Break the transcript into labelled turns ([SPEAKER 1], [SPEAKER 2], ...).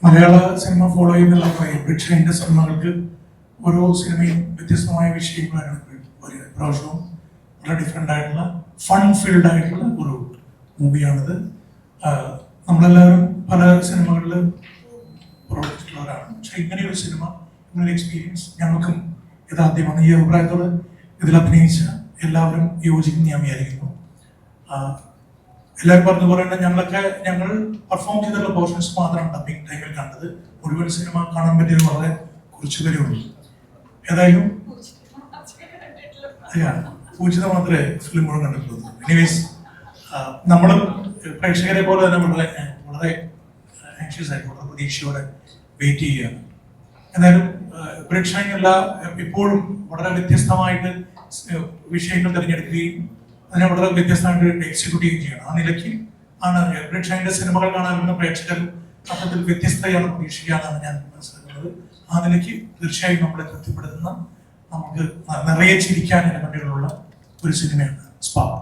[SPEAKER 1] മലയാള cinema follow ചെയ്യുന്നുള്ള ബ്രിഡ്ഷൈൻ്റെ സിനിമകൾക്ക് ഓരോ സിനിമയും വ്യത്യസ്തമായ വിഷയങ്ങളാണ് ഒരു പ്രാവശ്യവും വളരെ ഡിഫറെൻ്റ് ആയിട്ടുള്ള ഫൺ ഫീൽഡ് ആയിട്ടുള്ള ഒരു മൂവിയാണിത്. നമ്മളെല്ലാവരും പല സിനിമകളിൽ പ്രവർത്തിച്ചിട്ടുള്ളവരാണ്. പക്ഷെ ഇങ്ങനെയൊരു സിനിമ, ഇങ്ങനൊരു എക്സ്പീരിയൻസ് ഞങ്ങൾക്കും ഇതാദ്യമാണ്. ഈ അഭിപ്രായത്തോട് ഇതിൽ അഭിനയിച്ച എല്ലാവരും യോജിക്കുന്ന ഞാൻ വിചാരിക്കുന്നു. എല്ലാവരും പറഞ്ഞ പോലെ തന്നെ ഞങ്ങൾ പെർഫോം ചെയ്തിട്ടുള്ള പോർഷൻസ് മാത്രമാണ് ഡബിങ് ടൈമിൽ കണ്ടത്. മുഴുവൻ സിനിമ കാണാൻ പറ്റിയത് വളരെ കുറച്ചു പേരേ ഉള്ളൂ. ഏതായാലും പൂജിത മാത്രമേ ഫിലിം മുഴുവൻ കണ്ടിട്ടുള്ളൂ. എനിവേസ് നമ്മൾ പ്രേക്ഷകരെ പോലെ തന്നെ വളരെ ആൻഷ്യസ് ആയിട്ട് വളരെ പ്രതീക്ഷയോടെ വെയിറ്റ് ചെയ്യുകയാണ്. എന്തായാലും ബ്രിഡ്ഷൈൻ ഇപ്പോഴും വളരെ വ്യത്യസ്തമായിട്ട് വിഷയങ്ങൾ തിരഞ്ഞെടുക്കുകയും അതിനെ വളരെ വ്യത്യസ്തമായിട്ട് എക്സിക്യൂട്ട് ചെയ്യുകയും ചെയ്യണം. ആ നിലയ്ക്ക് ആണ് ബ്രിഡ്ഷൈൻ്റെ സിനിമകൾ കാണാനുള്ള പ്രേക്ഷകർ അത്തരത്തിൽ വ്യത്യസ്തയാണ് പ്രതീക്ഷിക്കുകയെന്നാണ് ഞാൻ മനസ്സിലാക്കുന്നത്. ആ നിലയ്ക്ക് തീർച്ചയായും നമ്മളെ തൃപ്തിപ്പെടുത്തുന്ന, നമുക്ക് നിറയെ ചിരിക്കാൻ എലമെന്റുകളുള്ള ഒരു സിനിമയാണ് സ്പാർക്ക്.